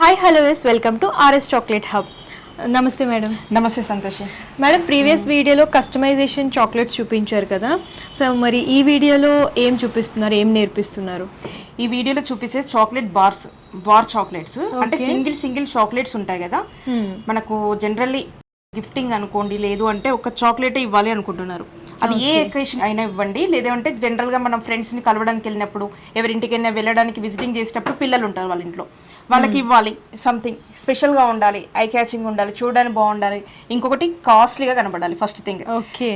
Hi hello yes welcome to RS chocolate hub. నమస్తే madam. నమస్తే Santoshi. Madam, previous వీడియోలో customisation chocolates చూపించారు కదా, సో మరి ఈ వీడియోలో ఏం చూపిస్తున్నారు, ఏం నేర్పిస్తున్నారు? ఈ వీడియోలో చూపించే చాక్లెట్ బార్ చాక్లెట్స్ అంటే సింగిల్ చాక్లెట్స్ ఉంటాయి కదా, మనకు జనరల్లీ గిఫ్టింగ్ అనుకోండి, లేదు అంటే ఒక చాక్లెట్ ఇవ్వాలి అనుకుంటున్నారు. అది ఏ ఎకేషన్ అయినా ఇవ్వండి, లేదంటే జనరల్గా మనం ఫ్రెండ్స్ని కలవడానికి వెళ్ళినప్పుడు, ఎవరింటికైనా వెళ్ళడానికి విజిటింగ్ చేసేటప్పుడు పిల్లలు ఉంటారు వాళ్ళ ఇంట్లో, వాళ్ళకి ఇవ్వాలి. సంథింగ్ స్పెషల్గా ఉండాలి, ఐ క్యాచింగ్ ఉండాలి, చూడడానికి బాగుండాలి, ఇంకొకటి కాస్ట్లీగా కనపడాలి. ఫస్ట్ థింగ్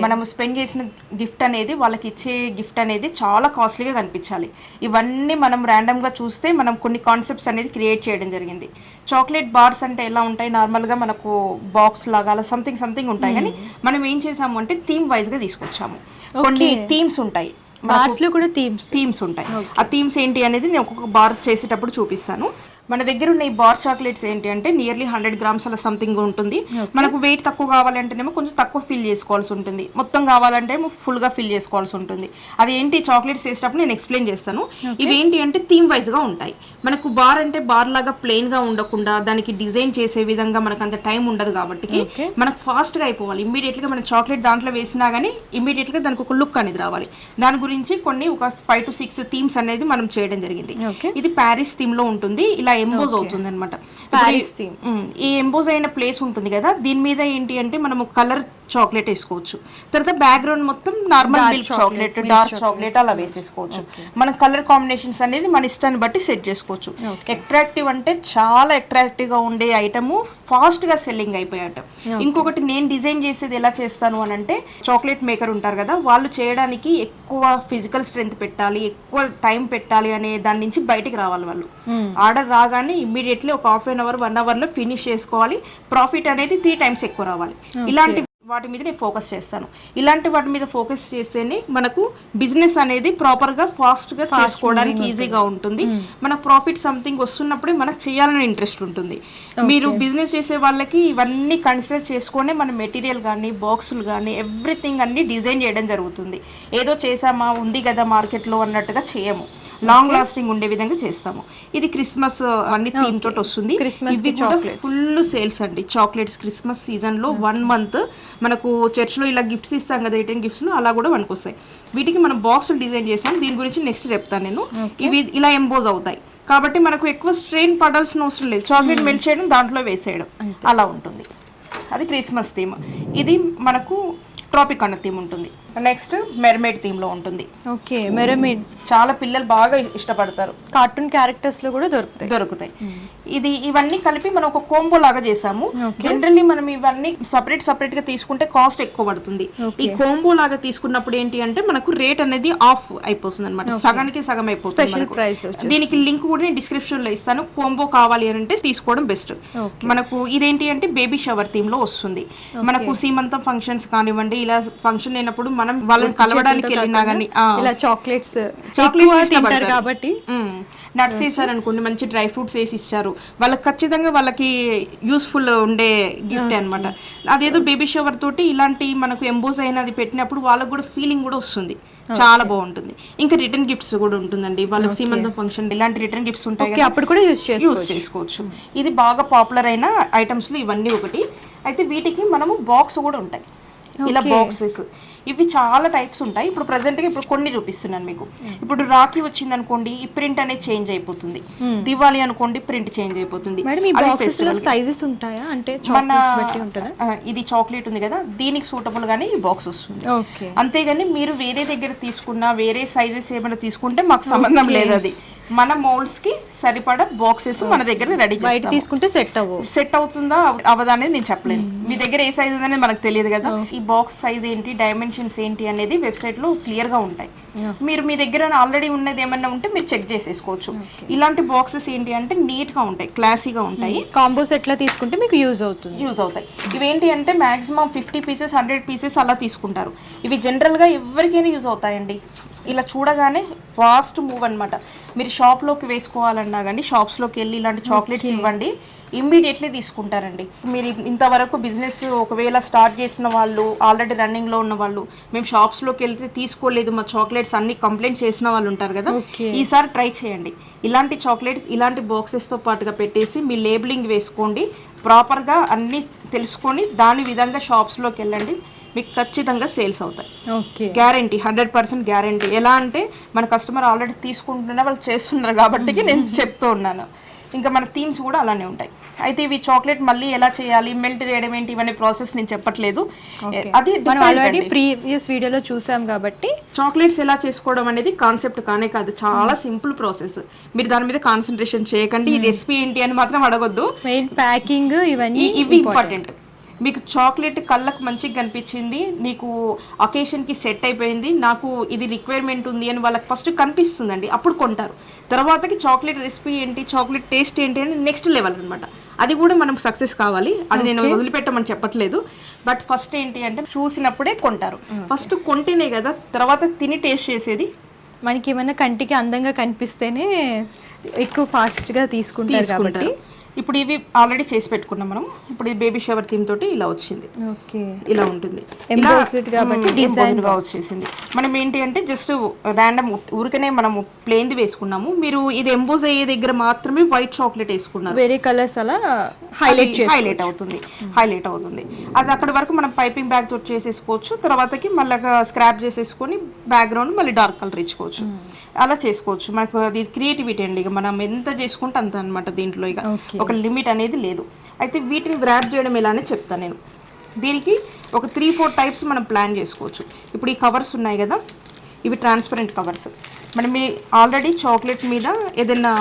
మనం స్పెండ్ చేసిన గిఫ్ట్ అనేది, వాళ్ళకి ఇచ్చే గిఫ్ట్ అనేది చాలా కాస్ట్లీగా కనిపించాలి. ఇవన్నీ మనం ర్యాండమ్గా చూస్తే మనం కొన్ని కాన్సెప్ట్స్ అనేది క్రియేట్ చేయడం జరిగింది. చాక్లెట్ బార్స్ అంటే ఎలా ఉంటాయి, నార్మల్గా మనకు బాక్స్ లాగా అలా సంథింగ్ ఉంటాయి, కానీ మనం ఏం చేసాము అంటే థీమ్ వైజ్గా తీసుకొచ్చాము. కొన్ని థీమ్స్ ఉంటాయి, బార్స్లో కూడా థీమ్స్ ఉంటాయి. ఆ థీమ్స్ ఏంటి అనేది నేను ఒక్కొక్క బార్ చేసేటప్పుడు చూపిస్తాను. మన దగ్గర ఉన్న ఈ బార్ చాక్లెట్స్ ఏంటి అంటే నియర్లీ 100 grams అలా సంథింగ్ ఉంటుంది. మనకు వెయిట్ తక్కువ కావాలంటేనేమో కొంచెం తక్కువ ఫిల్ చేసుకోవాల్సి ఉంటుంది, మొత్తం కావాలంటే ఫుల్గా ఫిల్ చేసుకోవాల్సి ఉంటుంది. అది ఏంటి చాక్లెట్స్ చేసేటప్పుడు నేను ఎక్స్ప్లెయిన్ చేస్తాను. ఇవేంటి అంటే థీమ్ వైజ్గా ఉంటాయి. మనకు బార్ అంటే బార్ లాగా ప్లెయిన్గా ఉండకుండా దానికి డిజైన్ చేసే విధంగా మనకు అంత టైం ఉండదు కాబట్టి మనకు ఫాస్ట్గా అయిపోవాలి. ఇమ్మీడియట్గా మన చాక్లెట్ దాంట్లో వేసినా కానీ ఇమ్మీడియట్గా దానికి ఒక లుక్ అనేది రావాలి. దాని గురించి కొన్ని ఒక 5 to 6 థీమ్స్ అనేది మనం చేయడం జరిగింది. ఇది ప్యారిస్ థీమ్లో ఉంటుంది. ఇలా ఎంబోజ్ అవుతుంది అనమాట. ఈ ఎంబోజ్ అయిన ప్లేస్ ఉంటుంది కదా, దీని మీద ఏంటి అంటే మనము కలర్ చాక్లెట్ వేసుకోవచ్చు. తర్వాత బ్యాక్గ్రౌండ్ మొత్తం normal milk chocolate, dark chocolate అలా వేసేసుకోవచ్చు. మనం కలర్ కాంబినేషన్స్ అనేది మన ఇష్టాన్ని బట్టి సెట్ చేసుకోవచ్చు. అట్రాక్టివ్ అంటే చాలా అట్రాక్టివ్ గా ఉండే ఐటమ్ ఫాస్ట్ గా సెల్లింగ్ అయిపోయే ఐటమ్. ఇంకొకటి నేను డిజైన్ చేసేది ఎలా చేస్తాను అని అంటే, చాక్లెట్ మేకర్ ఉంటారు కదా, వాళ్ళు చేయడానికి ఎక్కువ ఫిజికల్ స్ట్రెంత్ పెట్టాలి, ఎక్కువ టైం పెట్టాలి అనే దాని నుంచి బయటికి రావాలి. వాళ్ళు ఆర్డర్ రాగానే ఇమ్మీడియట్లీ ఒక 1/2 hour 1 hour లో ఫినిష్ చేసుకోవాలి. ప్రాఫిట్ అనేది 3 times ఎక్కువ రావాలి. ఇలాంటి వాటి మీద నేను ఫోకస్ చేస్తాను. ఇలాంటి వాటి మీద ఫోకస్ చేస్తేనే మనకు బిజినెస్ అనేది ప్రాపర్గా ఫాస్ట్గా చేసుకోవడానికి ఈజీగా ఉంటుంది. మన ప్రాఫిట్ సంథింగ్ వస్తున్నప్పుడే మనకు చేయాలని ఇంట్రెస్ట్ ఉంటుంది. మీరు బిజినెస్ చేసే వాళ్ళకి ఇవన్నీ కన్సిడర్ చేసుకొని మన మెటీరియల్ కానీ, బాక్సులు కానీ, ఎవ్రీథింగ్ అన్ని డిజైన్ చేయడం జరుగుతుంది. ఏదో చేసామా ఉంది కదా మార్కెట్లో అన్నట్టుగా చేయము, లాంగ్ లాస్టింగ్ ఉండే విధంగా చేస్తాము. ఇది క్రిస్మస్ అన్ని థీమ్ తోటి వస్తుంది. ఇవి కూడా ఫుల్ సేల్స్ అండి చాక్లెట్స్. క్రిస్మస్ సీజన్ లో 1 month మనకు చర్చ్లో ఇలా గిఫ్ట్స్ ఇస్తాం కదా, రిటర్న్ గిఫ్ట్స్ లో అలా కూడా మనకు వస్తాయి. వీటికి మనం బాక్స్ డిజైన్ చేసాం. దీని గురించి నెక్స్ట్ చెప్తాను నేను. ఇవి ఇలా ఎంబోజ్ అవుతాయి కాబట్టి మనకు ఎక్కువ స్ట్రెయిన్ పడాల్సిన అవసరం లేదు. చాక్లెట్ మెల్ట్ చేయడం, దాంట్లో వేసేయడం అలా ఉంటుంది. అది క్రిస్మస్ థీమ్. ఇది మనకు ట్రాపిక్ అన్న థీమ్ ఉంటుంది. నెక్స్ట్ మెర్మేడ్ థీమ్ లో ఉంటుంది. ఓకే, మెర్మేడ్ చాలా పిల్లలు బాగా ఇష్టపడతారు. కార్టూన్ క్యారెక్టర్స్ లో కూడా దొరుకుతాయి. ఇవన్నీ కలిపి మనం ఒక కోంబో లాగా చేసాము. జనరల్లీ మనం ఇవన్నీ సపరేట్ గా తీసుకుంటే కాస్ట్ ఎక్కువ పడుతుంది. ఈ కోంబో లాగా తీసుకున్నప్పుడు ఏంటి అంటే మనకు రేట్ అనేది ఆఫ్ అయిపోతుంది అనమాట, సగానికి సగం అయిపోతుంది. దీనికి లింక్ కూడా నేను డిస్క్రిప్షన్ లో ఇస్తాను. కోంబో కావాలి అని అంటే తీసుకోవడం బెస్ట్. మనకు ఇదేంటి అంటే బేబీ షవర్ థీమ్ లో వస్తుంది. మనకు సీమంతం ఫంక్షన్స్ కానివ్వండి, ఇలా ఫంక్షన్ అయినప్పుడు మనం వాళ్ళని కలవడానికి వెళ్ళినా కానీ చాక్లెట్స్ కాబట్టి నట్స్ వేసారు అనుకోండి, మంచి డ్రై ఫ్రూట్స్ వేసి ఇచ్చారు, వాళ్ళకి ఖచ్చితంగా వాళ్ళకి యూస్ఫుల్ ఉండే గిఫ్ట్ అనమాట. అదేదో బేబీ షవర్ తోటి ఇలాంటి మనకు ఎంబోజ్ అయినది పెట్టినప్పుడు వాళ్ళకి కూడా ఫీలింగ్ కూడా వస్తుంది, చాలా బాగుంటుంది. ఇంకా రిటర్న్ గిఫ్ట్స్ కూడా ఉంటుందండి. వాళ్ళకి సీమంతం ఫంక్షన్ ఇలాంటి రిటర్న్ గిఫ్ట్స్ ఉంటాయి కదా, అప్పుడు కూడా యూస్ చేసుకోవచ్చు. ఇది బాగా పాపులర్ అయిన ఐటమ్స్ లో ఇవన్నీ ఒకటి. అయితే వీటికి మనము బాక్స్ కూడా ఉంటాయి, ఇలా బాక్సెస్. ఇవి చాలా టైప్స్ ఉంటాయి. ఇప్పుడు ప్రెసెంట్గా ఇప్పుడు కొన్ని చూపిస్తున్నాను మీకు. ఇప్పుడు రాఖీ వచ్చింది అనుకోండి, ఈ ప్రింట్ అనేది చేంజ్ అయిపోతుంది. దివాళీ అనుకోండి, ప్రింట్ చేంజ్ అయిపోతుంది. సైజెస్ ఉంటాయా అంటే ఇది చాక్లెట్ ఉంది కదా, దీనికి సూటబుల్ గానే ఈ బాక్స్ వస్తుంది. అంతేగాని మీరు వేరే దగ్గర తీసుకున్నా, వేరే సైజెస్ ఏమైనా తీసుకుంటే మాకు సంబంధం లేదు. అది మన మోల్డ్స్ కి సరిపడా బాక్సెస్ మన దగ్గర రెడీ తీసుకుంటే సెట్ అవుతుందా అవదా అనేది నేను చెప్పలేను. మీ దగ్గర ఏ సైజ్ అనేది మనకు తెలియదు కదా. ఈ బాక్స్ సైజ్ ఏంటి, డైమెన్షన్స్ ఏంటి అనేది వెబ్సైట్ లో క్లియర్ గా ఉంటాయి. మీరు మీ దగ్గర ఆల్రెడీ ఉన్నది ఏమన్నా ఉంటే మీరు చెక్ చేసేసుకోవచ్చు. ఇలాంటి బాక్సెస్ ఏంటి అంటే నీట్ గా ఉంటాయి, క్లాసీగా ఉంటాయి. కాంబో సెట్ లా తీసుకుంటే మీకు యూజ్ అవుతాయి. ఇవేంటి అంటే మాక్సిమం 50 pieces 100 pieces అలా తీసుకుంటారు. ఇవి జనరల్ గా ఎవరికైనా యూజ్ అవుతాయండి. ఇలా చూడగానే ఫాస్ట్ మూవ్ అనమాట. మీరు షాప్లోకి వేసుకోవాలన్నా కానీ షాప్స్లోకి వెళ్ళి ఇలాంటి చాక్లెట్స్ ఇవ్వండి, ఇమ్మీడియట్లీ తీసుకుంటారండి. మీరు ఇంతవరకు బిజినెస్ ఒకవేళ స్టార్ట్ చేసిన వాళ్ళు, ఆల్రెడీ రన్నింగ్లో ఉన్న వాళ్ళు, మేము షాప్స్లోకి వెళ్తే తీసుకోలేదు మా చాక్లెట్స్ అన్ని కంప్లైంట్ చేసిన వాళ్ళు ఉంటారు కదా, ఈసారి ట్రై చేయండి. ఇలాంటి చాక్లెట్స్ ఇలాంటి బాక్సెస్తో పాటుగా పెట్టేసి మీ లేబులింగ్ వేసుకోండి, ప్రాపర్గా అన్నీ తెలుసుకొని దాని విధంగా షాప్స్లోకి వెళ్ళండి, మీకు ఖచ్చితంగా సేల్స్ అవుతాయి. Guarantee, 100% guarantee. ఎలా అంటే మన కస్టమర్ ఆల్రెడీ తీసుకుంటున్నా వాళ్ళు చేస్తున్నారు కాబట్టి నేను చెప్తూ ఉన్నాను. ఇంకా మన థీమ్స్ కూడా అలానే ఉంటాయి. అయితే ఇవి చాక్లెట్ మళ్ళీ ఎలా చేయాలి, మెల్ట్ చేయడం ఏంటి, ఇవన్నీ ప్రాసెస్ నేను చెప్పట్లేదు. అది ఆల్రెడీ ప్రీవియస్ వీడియోలో చూసాం కాబట్టి చాక్లెట్స్ ఎలా చేసుకోవడం అనేది కాన్సెప్ట్ కానే కాదు, చాలా సింపుల్ ప్రాసెస్. మీరు దాని మీద కాన్సన్ట్రేషన్ చేయకండి. ఈ రెసిపీ ఏంటి అని మాత్రం అడగొద్దు. మెయిన్ ప్యాకింగ్ ఇవన్నీ ఇవి ఇంపార్టెంట్. మీకు చాక్లెట్ కళ్ళకు మంచిగా కనిపించింది, నీకు అకేషన్కి సెట్ అయిపోయింది, నాకు ఇది రిక్వైర్మెంట్ ఉంది అని వాళ్ళకి ఫస్ట్ కనిపిస్తుందండి, అప్పుడు కొంటారు. తర్వాతకి చాక్లెట్ రెసిపీ ఏంటి, చాక్లెట్ టేస్ట్ ఏంటి అని నెక్స్ట్ లెవెల్ అనమాట. అది కూడా మనం సక్సెస్ కావాలి, అది నేను వదిలిపెట్టమని చెప్పట్లేదు. బట్ ఫస్ట్ ఏంటి అంటే చూసినప్పుడే కొంటారు. ఫస్ట్ కొంటేనే కదా తర్వాత తిని టేస్ట్ చేసేది. మనకి ఏమైనా కంటికి అందంగా కనిపిస్తేనే ఎక్కువ ఫాస్ట్గా తీసుకుంటారు కాబట్టి. ఇప్పుడు ఇవి ఆల్రెడీ చేసి పెట్టుకున్నాం మనం. ఇప్పుడు ఇది బేబీ షవర్ థీమ్ తోటి ఇలా వచ్చింది, ఇలా ఉంటుంది, డిజైన్గా వచ్చేసింది. మనం ఏంటి అంటే జస్ట్ ర్యాండమ్ ఊరికనే మనం ప్లేన్ది వేసుకున్నాము. మీరు ఇది ఎంబోజ్ అయ్యే దగ్గర మాత్రమే వైట్ చాక్లెట్ వేసుకున్నారు, వేరే కలర్స్ అలా హైలైట్ అవుతుంది. అది అక్కడ వరకు మనం పైపింగ్ బ్యాగ్ తోటి చేసేసుకోవచ్చు. తర్వాతకి మళ్ళీ స్క్రాప్ చేసేసుకొని బ్యాక్గ్రౌండ్ మళ్ళీ డార్క్ కలర్ ఇచ్చుకోవచ్చు, అలా చేసుకోవచ్చు. మనకు అది క్రియేటివిటీ అండి, ఇక మనం ఎంత చేసుకుంటే అంత అనమాట. దీంట్లో ఇక ఒక లిమిట్ అనేది లేదు. అయితే వీటిని వ్రాప్ చేయడం ఎలా అని చెప్తాను నేను. దీనికి ఒక 3-4 టైప్స్ మనం ప్లాన్ చేసుకోవచ్చు. ఇప్పుడు ఈ కవర్స్ ఉన్నాయి కదా, ఇవి ట్రాన్స్పరెంట్ కవర్స్. మనం మీ ఆల్రెడీ చాక్లెట్ మీద ఏదైనా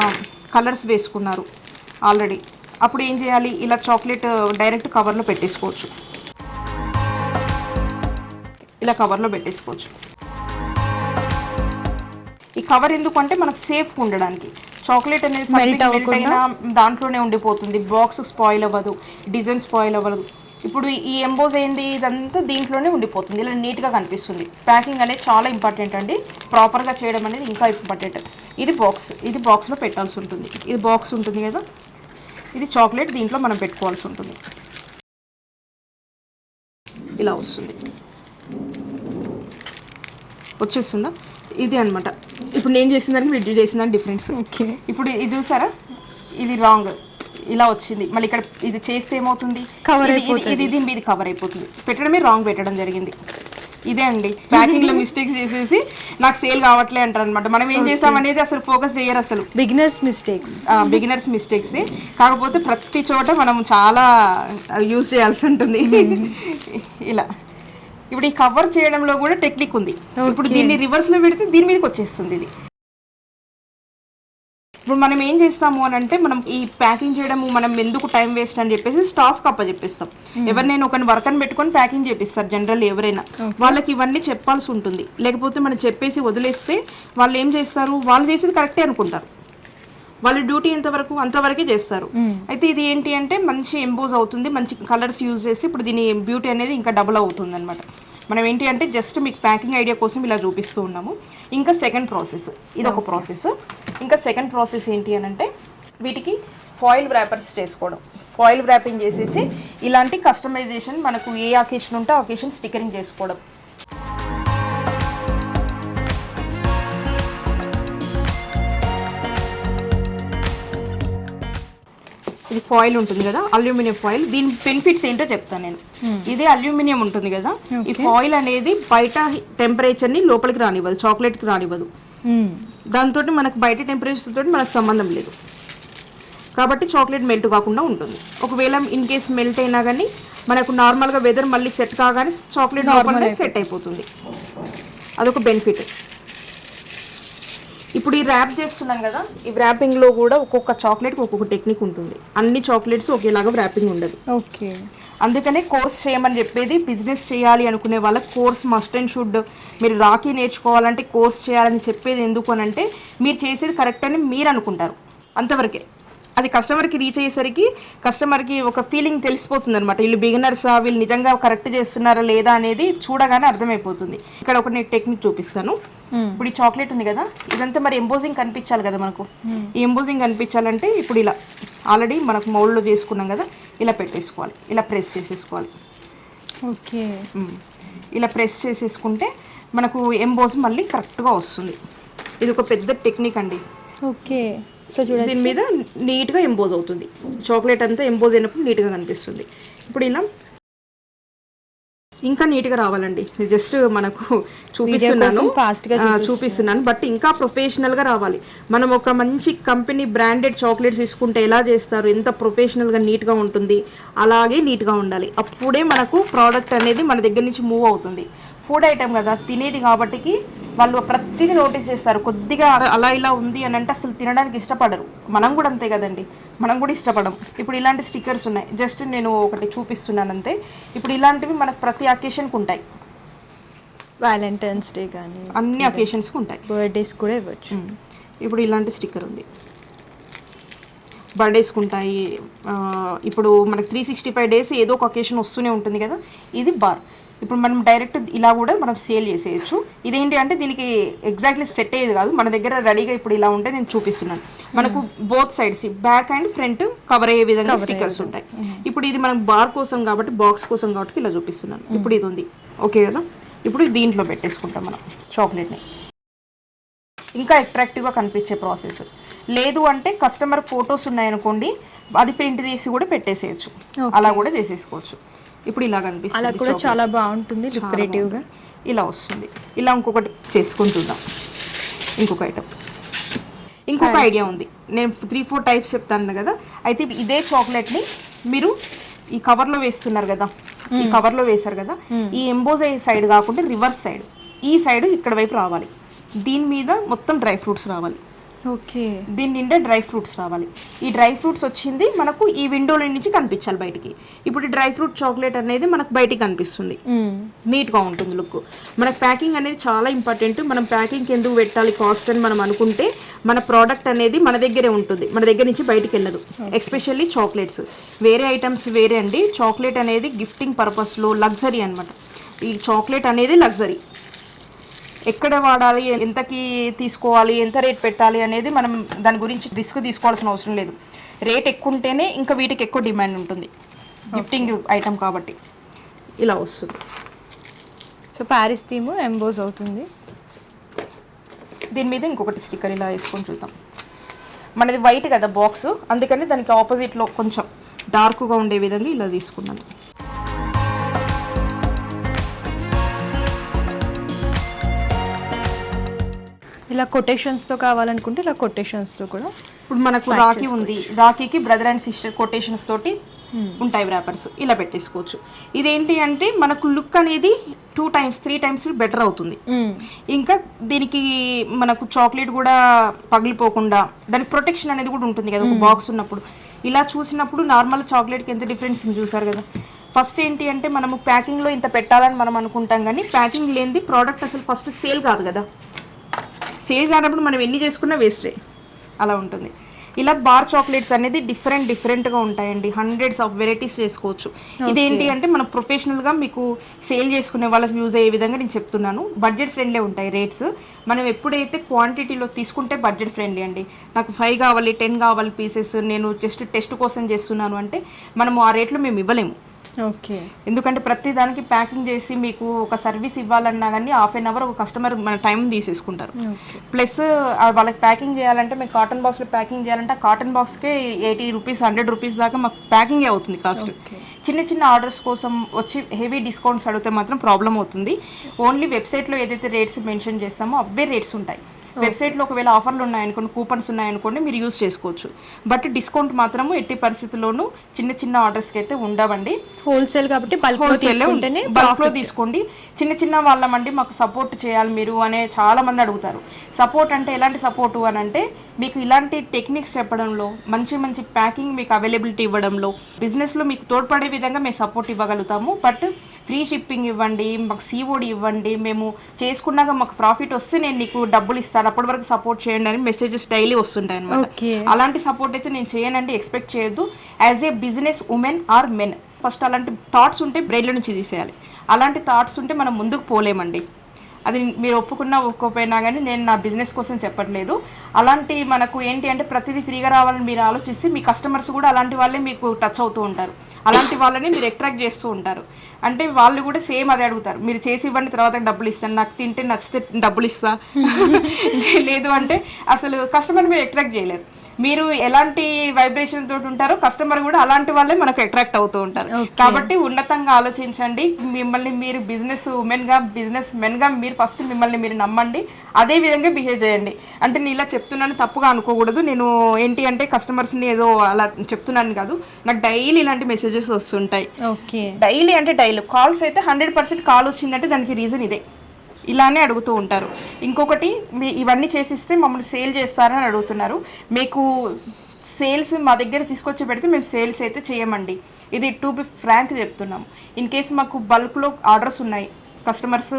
కలర్స్ వేసుకున్నారు ఆల్రెడీ, అప్పుడు ఏం చేయాలి, ఇలా చాక్లెట్ డైరెక్ట్ కవర్లో పెట్టేసుకోవచ్చు. ఇలా కవర్లో పెట్టేసుకోవచ్చు. ఈ కవర్ ఎందుకు అంటే మనకు సేఫ్గా ఉండడానికి. చాక్లెట్ అనేది మెల్ట్ అయినా దాంట్లోనే ఉండిపోతుంది, బాక్స్ స్పాయిల్ అవ్వదు, డిజైన్ స్పాయిల్ అవ్వదు. ఇప్పుడు ఈ ఎంబోజ్ అయింది ఇదంతా దీంట్లోనే ఉండిపోతుంది, ఇలా నీట్గా కనిపిస్తుంది. ప్యాకింగ్ అనేది చాలా ఇంపార్టెంట్ అండి, ప్రాపర్గా చేయడం అనేది ఇంకా ఇంపార్టెంట్. ఇది బాక్స్లో పెట్టాల్సి ఉంటుంది. ఇది బాక్స్ ఉంటుంది కదా, ఇది చాక్లెట్ దీంట్లో మనం పెట్టుకోవాల్సి ఉంటుంది. ఇలా వస్తుంది, వచ్చేస్తుందా, ఇది అనమాట. ఇప్పుడు నేను చేసిన దానికి వీడియో చేసిన దానికి డిఫరెన్స్. ఇప్పుడు ఇది చూసారా, ఇది రాంగ్, ఇలా వచ్చింది. మళ్ళీ ఇక్కడ ఇది చేస్తే ఏమవుతుంది, ఇది దీని మీద కవర్ అయిపోతుంది. పెట్టడమే రాంగ్ పెట్టడం జరిగింది. ఇదే అండి ప్యాకింగ్ లో మిస్టేక్స్ చేసేసి నాకు సేల్ కావట్లే అంటారు అనమాట. మనం ఏం చేసామనేది అసలు ఫోకస్ చేయరు, అసలు బిగినర్స్ మిస్టేక్స్. కాకపోతే ప్రతి చోట మనం చాలా యూజ్ చేయాల్సి ఉంటుంది. ఇలా ఇప్పుడు ఈ కవర్ చేయడంలో కూడా టెక్నిక్ ఉంది. ఇప్పుడు దీన్ని రివర్స్ లో పెడితే దీని మీదకి వచ్చేస్తుంది ఇది. ఇప్పుడు మనం ఏం చేస్తాము అని అంటే, మనం ఈ ప్యాకింగ్ చేయడము మనం ఎందుకు టైం వేస్ట్ అని చెప్పేసి స్టాఫ్ కప్ప చెప్పేస్తాం. ఎవరినైనా ఒకరిని వర్కర్ని పెట్టుకొని ప్యాకింగ్ చేపిస్తారు జనరల్ ఎవరైనా, వాళ్ళకి ఇవన్నీ చెప్పాల్సి ఉంటుంది. లేకపోతే మనం చెప్పేసి వదిలేస్తే వాళ్ళు ఏం చేస్తారు, వాళ్ళు చేసేది కరెక్టే అనుకుంటారు, వాళ్ళ డ్యూటీ ఎంతవరకు అంతవరకే చేస్తారు. అయితే ఇది ఏంటి అంటే మంచి ఎంబోజ్ అవుతుంది, మంచి కలర్స్ యూజ్ చేసి ఇప్పుడు దీని బ్యూటీ అనేది ఇంకా డబుల్ అవుతుంది అనమాట. మనం ఏంటి అంటే జస్ట్ మీకు ప్యాకింగ్ ఐడియా కోసం ఇలా చూపిస్తూ ఉన్నాము. ఇంకా సెకండ్ ప్రాసెస్, ఇది ఒక ప్రాసెస్. ఇంకా సెకండ్ ప్రాసెస్ ఏంటి అని అంటే, వీటికి ఫాయిల్ వ్రాపర్స్ చేసుకోవడం. ఫాయిల్ వ్రాపింగ్ చేసేసి ఇలాంటి కస్టమైజేషన్ మనకు ఏ అకేషన్ ఉంటే ఆ అకేషన్ స్టిక్కరింగ్ చేసుకోవడం. ఇది ఫాయిల్ ఉంటుంది కదా, అల్యూమినియం ఫాయిల్. దీని బెనిఫిట్స్ ఏంటో చెప్తాను నేను. ఇది అల్యూమినియం ఉంటుంది కదా, ఈ ఫాయిల్ అనేది బయట టెంపరేచర్ని లోపలికి రానివ్వదు, చాక్లెట్కి రానివ్వదు. దాంతో మనకు బయట టెంపరేచర్ తోటి మనకు సంబంధం లేదు కాబట్టి చాక్లెట్ మెల్ట్ కాకుండా ఉంటుంది. ఒకవేళ ఇన్ కేస్ మెల్ట్ అయినా కానీ మనకు నార్మల్గా వెదర్ మళ్ళీ సెట్ కాగానే చాక్లెట్ నార్మల్గా సెట్ అయిపోతుంది. అదొక బెనిఫిట్. ఇప్పుడు ఈ ర్యాప్ చేస్తున్నాం కదా, ఈ ర్యాపింగ్లో కూడా ఒక్కొక్క చాక్లెట్కి ఒక్కొక్క టెక్నిక్ ఉంటుంది. అన్ని చాక్లెట్స్ ఒకేలాగా ర్యాపింగ్ ఉండదు. ఓకే, అందుకనే కోర్స్ చేయమని చెప్పేది. బిజినెస్ చేయాలి అనుకునే వాళ్ళకి కోర్స్ మస్ట్ అండ్ షుడ్. మీరు రాఖీ నేర్చుకోవాలంటే కోర్స్ చేయాలని చెప్పేది ఎందుకు అని అంటే, మీరు చేసేది కరెక్ట్ అని మీరు అనుకుంటారు, అంతవరకే. అది కస్టమర్కి రీచ్ అయ్యేసరికి కస్టమర్కి ఒక ఫీలింగ్ తెలిసిపోతుంది అనమాట, వీళ్ళు బిగినర్సా, వీళ్ళు నిజంగా కరెక్ట్ చేస్తున్నారా లేదా అనేది చూడగానే అర్థమైపోతుంది. ఇక్కడ ఒక నేను టెక్నిక్ చూపిస్తాను. ఇప్పుడు ఈ చాక్లెట్ ఉంది కదా, ఇదంతా మరి ఎంబోజింగ్ కనిపించాలి కదా మనకు. ఈ ఎంబోజింగ్ కనిపించాలంటే ఇప్పుడు ఇలా ఆల్రెడీ మనకు మౌల్డ్లో చేసుకున్నాం కదా, ఇలా పెట్టేసుకోవాలి, ఇలా ప్రెస్ చేసేసుకోవాలి. ఓకే, ఇలా ప్రెస్ చేసేసుకుంటే మనకు ఎంబోజ్ మళ్ళీ కరెక్ట్గా వస్తుంది. ఇది ఒక పెద్ద టెక్నిక్ అండి. ఓకే, సో చూడండి దీని మీద నీట్గా ఎంబోజ్ అవుతుంది. చాక్లెట్ అంతా ఎంబోజ్ అయినప్పుడు నీట్గా కనిపిస్తుంది. ఇప్పుడు ఇలా ఇంకా నీట్గా రావాలండి, జస్ట్ మనకు చూపిస్తున్నాను బట్ ఇంకా ప్రొఫెషనల్గా రావాలి. మనం ఒక మంచి కంపెనీ బ్రాండెడ్ చాక్లెట్స్ తీసుకుంటే ఎలా చేస్తారు, ఎంత ప్రొఫెషనల్గా నీట్గా ఉంటుంది, అలాగే నీట్గా ఉండాలి. అప్పుడే మనకు ప్రోడక్ట్ అనేది మన దగ్గర నుంచి మూవ్ అవుతుంది. ఫుడ్ ఐటమ్ కదా, తినేది కాబట్టి వాళ్ళు ప్రతిదీ నోటీస్ చేస్తారు. కొద్దిగా అలా ఇలా ఉంది అని అంటే అసలు తినడానికి ఇష్టపడరు. మనం కూడా అంతే కదండి, మనం కూడా ఇష్టపడం. ఇప్పుడు ఇలాంటి స్టిక్కర్స్ ఉన్నాయి, జస్ట్ నేను ఒకటి చూపిస్తున్నాను అంతే. ఇప్పుడు ఇలాంటివి మనకు ప్రతి అకేషన్కి ఉంటాయి, వ్యాలంటైన్స్ డే కానీ అన్ని అకేషన్స్కి ఉంటాయి, బర్త్డేస్ కూడా ఇవ్వచ్చు. ఇప్పుడు ఇలాంటి స్టిక్కర్ ఉంది, బర్త్డేస్కి ఉంటాయి. ఇప్పుడు మనకు 365 days ఏదో ఒక అకేషన్ వస్తూనే ఉంటుంది కదా. ఇది బార్. ఇప్పుడు మనం డైరెక్ట్ ఇలా కూడా మనం సేల్ చేసేయచ్చు. ఇదేంటి అంటే దీనికి ఎగ్జాక్ట్లీ సెట్ అయ్యేది కాదు, మన దగ్గర రెడీగా ఇప్పుడు ఇలా ఉంటే నేను చూపిస్తున్నాను. మనకు both sides back and front cover అయ్యే విధంగా స్టిక్కర్స్ ఉంటాయి. ఇప్పుడు ఇది మనం బార్ కోసం కాబట్టి, బాక్స్ కోసం కాబట్టి ఇలా చూపిస్తున్నాను. ఇప్పుడు ఇది ఉంది, ఓకే కదా. ఇప్పుడు దీంట్లో పెట్టేసుకుంటాం మనం చాక్లెట్ని. ఇంకా అట్రాక్టివ్గా కనిపించే ప్రాసెస్. లేదు అంటే కస్టమర్ ఫొటోస్ ఉన్నాయనుకోండి, అది ప్రింట్ తీసి కూడా పెట్టేసేయచ్చు, అలా కూడా చేసేసుకోవచ్చు. ఇప్పుడు ఇలా కనిపిస్తుంది, అలా కూడా చాలా బాగుంటుంది, డెకరేటివ్గా ఇలా వస్తుంది. ఇలా ఇంకొకటి చేసుకుంటున్నాం, ఇంకొక ఐటమ్. ఇంకొక ఐడియా ఉంది, నేను 3-4 టైప్స్ చెప్తాను కదా. అయితే ఇదే చాక్లెట్ని మీరు ఈ కవర్లో వేస్తున్నారు కదా, ఈ కవర్లో వేశారు కదా, ఈ ఎంబోజ్ అయ్యే సైడ్ కాకుండా రివర్స్ సైడ్, ఈ సైడ్ ఇక్కడ వైపు రావాలి. దీని మీద మొత్తం డ్రై ఫ్రూట్స్ రావాలి. ఓకే, దీని నిండా డ్రై ఫ్రూట్స్ రావాలి. ఈ డ్రై ఫ్రూట్స్ వచ్చింది మనకు ఈ విండోలో నుంచి కనిపించాలి బయటికి. ఇప్పుడు ఈ డ్రై ఫ్రూట్ చాక్లెట్ అనేది మనకు బయటికి కనిపిస్తుంది, నీట్గా ఉంటుంది లుక్. మనకు ప్యాకింగ్ అనేది చాలా ఇంపార్టెంట్. మనం ప్యాకింగ్కి ఎందుకు పెట్టాలి కాస్ట్ అని మనం అనుకుంటే, మన ప్రోడక్ట్ అనేది మన దగ్గరే ఉంటుంది, మన దగ్గర నుంచి బయటికి వెళ్ళదు. ఎస్పెషల్లీ చాక్లెట్స్, వేరే ఐటమ్స్ వేరే అండి. చాక్లెట్ అనేది గిఫ్టింగ్ పర్పస్లో లగ్జరీ అనమాట. ఈ చాక్లెట్ అనేది లగ్జరీ. ఎక్కడ వాడాలి, ఎంతకి తీసుకోవాలి, ఎంత రేట్ పెట్టాలి అనేది మనం దాని గురించి రిస్క్ తీసుకోవాల్సిన అవసరం లేదు. రేట్ ఎక్కువ ఉంటేనే ఇంకా వీటికి ఎక్కువ డిమాండ్ ఉంటుంది, గిఫ్టింగ్ ఐటమ్ కాబట్టి. ఇలా వస్తుంది. సో ప్యారిస్ థీమ్ ఎంబోజ్ అవుతుంది. దీని మీద ఇంకొకటి స్టిక్కర్ ఇలా వేసుకొని చూద్దాం. మనది వైట్ కదా బాక్స్, అందుకని దానికి ఆపోజిట్లో కొంచెం డార్క్గా ఉండే విధంగా ఇలా తీసుకున్నాను. ఇలా కొటేషన్స్తో కావాలనుకుంటే ఇలా కొటేషన్స్తో కూడా. ఇప్పుడు మనకు రాఖీ ఉంది, రాఖీకి బ్రదర్ అండ్ సిస్టర్ కొటేషన్స్ తోటి ఉంటాయి ర్యాపర్స్, ఇలా పెట్టేసుకోవచ్చు. ఇదేంటి అంటే మనకు లుక్ అనేది 2 times 3 times బెటర్ అవుతుంది. ఇంకా దీనికి మనకు చాక్లెట్ కూడా పగిలిపోకుండా దానికి ప్రొటెక్షన్ అనేది కూడా ఉంటుంది కదా ఒక బాక్స్ ఉన్నప్పుడు. ఇలా చూసినప్పుడు నార్మల్ చాక్లెట్కి ఎంత డిఫరెన్స్ చూసారు కదా. ఫస్ట్ ఏంటి అంటే మనము ప్యాకింగ్లో ఇంత పెట్టాలని మనం అనుకుంటాం, కానీ ప్యాకింగ్ లేనిది ప్రోడక్ట్ అసలు ఫస్ట్ సేల్ కాదు కదా. సేల్ కానప్పుడు మనం ఎన్ని చేసుకున్నా వేస్టే, అలా ఉంటుంది. ఇలా బార్ చాక్లెట్స్ అనేది డిఫరెంట్గా ఉంటాయండి. హండ్రెడ్స్ ఆఫ్ వెరైటీస్ చేసుకోవచ్చు. ఇదేంటి అంటే మనం ప్రొఫెషనల్గా మీకు సేల్ చేసుకునే వాళ్ళకి యూజ్ అయ్యే విధంగా నేను చెప్తున్నాను. బడ్జెట్ ఫ్రెండ్లీ ఉంటాయి రేట్స్. మనం ఎప్పుడైతే క్వాంటిటీలో తీసుకుంటే బడ్జెట్ ఫ్రెండ్లీ అండి. నాకు 5 కావాలి 10 కావాలి పీసెస్, నేను జస్ట్ టెస్ట్ కోసం చేస్తున్నాను అంటే మనము ఆ రేట్లో మేము ఇవ్వలేము. ఓకే, ఎందుకంటే ప్రతి దానికి ప్యాకింగ్ చేసి మీకు ఒక సర్వీస్ ఇవ్వాలన్నా కానీ 1/2 hour ఒక కస్టమర్ మన టైం తీసేసుకుంటారు. ప్లస్ వాళ్ళకి ప్యాకింగ్ చేయాలంటే మేము కాటన్ బాక్స్లో ప్యాకింగ్ చేయాలంటే ఆ కాటన్ బాక్స్కే 80 రూపీస్ 100 రూపీస్ దాకా మాకు ప్యాకింగే అవుతుంది కాస్ట్. చిన్న ఆర్డర్స్ కోసం వచ్చి హెవీ డిస్కౌంట్స్ అడిగితే మాత్రం ప్రాబ్లం అవుతుంది. ఓన్లీ వెబ్సైట్లో ఏదైతే రేట్స్ మెన్షన్ చేస్తామో అవే రేట్స్ ఉంటాయి. వెబ్సైట్లో ఒకవేళ ఆఫర్లు ఉన్నాయనుకోండి, కూపన్స్ ఉన్నాయనుకోండి, మీరు యూస్ చేసుకోవచ్చు. బట్ డిస్కౌంట్ మాత్రము ఎట్టి పరిస్థితుల్లోనూ చిన్న ఆర్డర్స్కి అయితే ఉండవండి. హోల్సేల్ కాబట్టి బల్క్లో తీసుకోండి. చిన్న వాళ్ళమండి మాకు సపోర్ట్ చేయాలి మీరు అనే చాలా మంది అడుగుతారు. సపోర్ట్ అంటే ఎలాంటి సపోర్టు అని అంటే మీకు ఇలాంటి టెక్నిక్స్ చెప్పడంలో, మంచి ప్యాకింగ్ మీకు అవైలబిలిటీ ఇవ్వడంలో, బిజినెస్లో మీకు తోడ్పడే విధంగా మేము సపోర్ట్ ఇవ్వగలుగుతాము. బట్ ఫ్రీ షిప్పింగ్ ఇవ్వండి, మాకు COD ఇవ్వండి, మేము చేసుకున్నాక మాకు ప్రాఫిట్ వస్తే నేను నీకు డబ్బులు ఇస్తాను మరి అప్పటి వరకు సపోర్ట్ చేయండి అని మెసేజెస్ డైలీ వస్తుంటాయి అనమాట. ఓకే. అలాంటి సపోర్ట్ అయితే నేను చేయనండి, ఎక్స్పెక్ట్ చేయొద్దు. As a business women or men first అలాంటి థాట్స్ ఉంటే బ్రెయిన్లో నుంచి తీసేయాలి. అలాంటి థాట్స్ ఉంటే మనం ముందుకు పోలేమండి. అది మీరు ఒప్పుకున్నా ఒప్పుకోపోయినా కానీ నేను నా బిజినెస్ కోసం చెప్పట్లేదు. అలాంటి మనకు ఏంటి అంటే ప్రతిదీ ఫ్రీగా రావాలని మీరు ఆలోచిస్తే మీ కస్టమర్స్ కూడా అలాంటి వాళ్ళే మీకు టచ్ అవుతూ ఉంటారు. అలాంటి వాళ్ళని మీరు అట్రాక్ట్ చేస్తూ ఉంటారు. అంటే వాళ్ళు కూడా సేమ్ అదే అడుగుతారు, మీరు చేసి ఇవ్వండి తర్వాత డబ్బులు ఇస్తాను, నాకు తింటే నచ్చితే డబ్బులు ఇస్తా లేదు అంటే అసలు కస్టమర్ మీరు అట్రాక్ట్ చేయలేరు. మీరు ఎలాంటి వైబ్రేషన్ తోటి ఉంటారో కస్టమర్ కూడా అలాంటి వాళ్ళే మనకు అట్రాక్ట్ అవుతూ ఉంటారు. కాబట్టి ఉన్నతంగా ఆలోచించండి. మిమ్మల్ని మీరు బిజినెస్ ఉమెన్గా బిజినెస్ మెన్గా మీరు ఫస్ట్ మిమ్మల్ని మీరు నమ్మండి, అదే విధంగా బిహేవ్ చేయండి. అంటే నేను ఇలా చెప్తున్నాను తప్పుగా అనుకోకూడదు. నేను ఏంటి అంటే కస్టమర్స్ని ఏదో అలా చెప్తున్నాను కాదు, నాకు డైలీ ఇలాంటి మెసేజెస్ వస్తుంటాయి. ఓకే. డైలీ అంటే డైలీ కాల్స్ అయితే 100% కాల్ వచ్చిందంటే దానికి రీజన్ ఇదే, ఇలానే అడుగుతూ ఉంటారు. ఇంకొకటి ఇవన్నీ చేసిస్తే మమ్మల్ని సేల్ చేస్తారని అడుగుతున్నారు. మీకు సేల్స్ మా దగ్గర తీసుకొచ్చి పెడితే మేము సేల్స్ అయితే చేయమండి. ఇది టు బి ఫ్రాంక్ చెప్తున్నాం. ఇన్ కేసు మాకు బల్క్లో ఆర్డర్స్ ఉన్నాయి, కస్టమర్స్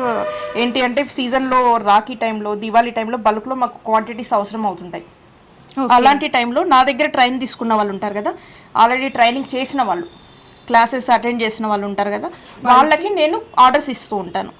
ఏంటి అంటే సీజన్లో రాఖీ టైంలో దివాళీ టైంలో బల్క్లో మాకు క్వాంటిటీస్ అవసరం అవుతుంటాయి. అలాంటి టైంలో నా దగ్గర ట్రైనింగ్ తీసుకున్న వాళ్ళు ఉంటారు కదా, ఆల్రెడీ ట్రైనింగ్ చేసిన వాళ్ళు, క్లాసెస్ అటెండ్ చేసిన వాళ్ళు ఉంటారు కదా, వాళ్ళకి నేను ఆర్డర్స్ ఇస్తూ ఉంటాను.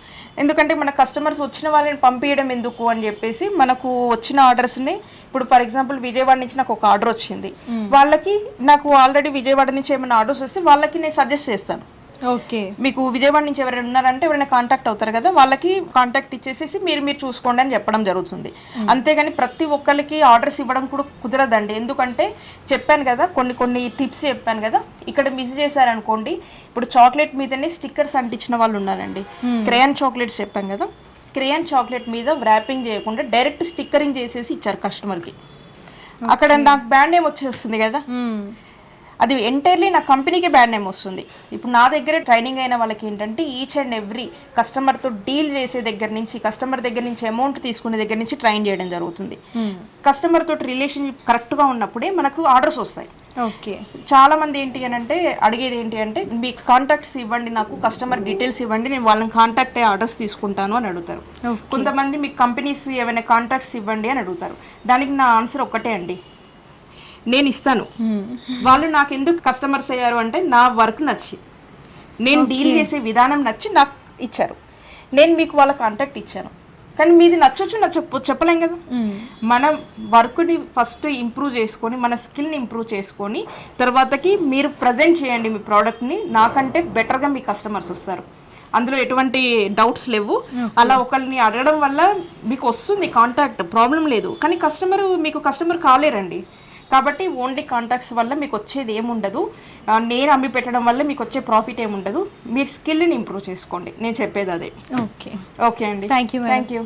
ఎందుకంటే మన కస్టమర్స్ వచ్చిన వాళ్ళని పంపించడం ఎందుకు అని చెప్పేసి మనకు వచ్చిన ఆర్డర్స్ని ఇప్పుడు ఫర్ ఎగ్జాంపుల్ విజయవాడ నుంచి నాకు ఒక ఆర్డర్ వచ్చింది, వాళ్ళకి నాకు ఆల్రెడీ విజయవాడ నుంచి ఏమైనా ఆర్డర్స్ వస్తే వాళ్ళకి నేను సజెస్ట్ చేస్తాను. ఓకే. మీకు విజయవాడ నుంచి ఎవరైనా ఉన్నారంటే ఎవరైనా కాంటాక్ట్ అవుతారు కదా, వాళ్ళకి కాంటాక్ట్ ఇచ్చేసేసి మీరు చూసుకోండి అని చెప్పడం జరుగుతుంది. అంతేగాని ప్రతి ఒక్కరికి ఆర్డర్స్ ఇవ్వడం కూడా కుదరదండి. ఎందుకంటే చెప్పాను కదా, కొన్ని టిప్స్ చెప్పాను కదా, ఇక్కడ మిస్ చేశారనుకోండి. ఇప్పుడు చాక్లెట్ మీదనే స్టిక్కర్స్ అంటించిన వాళ్ళు ఉన్నారండి. క్రేయాన్ చాక్లెట్స్ చెప్పాను కదా, క్రేయాన్ చాక్లెట్ మీద వ్రాపింగ్ చేయకుండా డైరెక్ట్ స్టిక్కరింగ్ చేసేసి ఇచ్చారు కస్టమర్కి. అక్కడ నాకు బ్రాండ్ నేమ్ వచ్చేస్తుంది కదా, అది ఎంటైర్లీ నా కంపెనీకి బ్యాడ్ నేమ్ వస్తుంది. ఇప్పుడు నా దగ్గర ట్రైనింగ్ అయిన వాళ్ళకి ఏంటంటే ఈచ్ అండ్ ఎవ్రీ కస్టమర్తో డీల్ చేసే దగ్గర నుంచి, కస్టమర్ దగ్గర నుంచి అమౌంట్ తీసుకునే దగ్గర నుంచి ట్రైన్ చేయడం జరుగుతుంది. కస్టమర్ తోటి రిలేషన్షిప్ కరెక్ట్గా ఉన్నప్పుడే మనకు ఆర్డర్స్ వస్తాయి. ఓకే. చాలా మంది ఏంటి అని అంటే అడిగేది ఏంటి అంటే మీ కాంటాక్ట్స్ ఇవ్వండి, నాకు కస్టమర్ డీటెయిల్స్ ఇవ్వండి, నేను వాళ్ళని కాంటాక్ట్ అయ్యి ఆర్డర్స్ తీసుకుంటాను అని అడుగుతారు. కొంతమంది మీ కంపెనీస్ ఏమైనా కాంటాక్ట్స్ ఇవ్వండి అని అడుగుతారు. దానికి నా ఆన్సర్ ఒక్కటే అండి, నేను ఇస్తాను. వాళ్ళు నాకు ఎందుకు కస్టమర్స్ అయ్యారు అంటే నా వర్క్ నచ్చి, నేను డీల్ చేసే విధానం నచ్చి నాకు ఇచ్చారు. నేను మీకు వాళ్ళ కాంటాక్ట్ ఇచ్చాను, కానీ మీది నచ్చొచ్చు చెప్పలేం కదా. మనం వర్క్ని ఫస్ట్ ఇంప్రూవ్ చేసుకొని మన స్కిల్ని ఇంప్రూవ్ చేసుకొని తర్వాతకి మీరు ప్రజెంట్ చేయండి మీ ప్రోడక్ట్ని, నాకంటే బెటర్గా మీ కస్టమర్స్ వస్తారు. అందులో ఎటువంటి డౌట్స్ లేవు. అలా ఒకరిని అడగడం వల్ల మీకు వస్తుంది కాంటాక్ట్, ప్రాబ్లం లేదు, కానీ మీకు కస్టమర్ కాలేరండి. కాబట్టి ఓన్లీ కాంటాక్ట్స్ వల్ల మీకు వచ్చేది ఏముండదు, నేను అమ్మి పెట్టడం వల్ల మీకు వచ్చే ప్రాఫిట్ ఏముండదు. మీరు స్కిల్ని ఇంప్రూవ్ చేసుకోండి, నేను చెప్పేది అదే. ఓకే. ఓకే అండి, థ్యాంక్ యూ.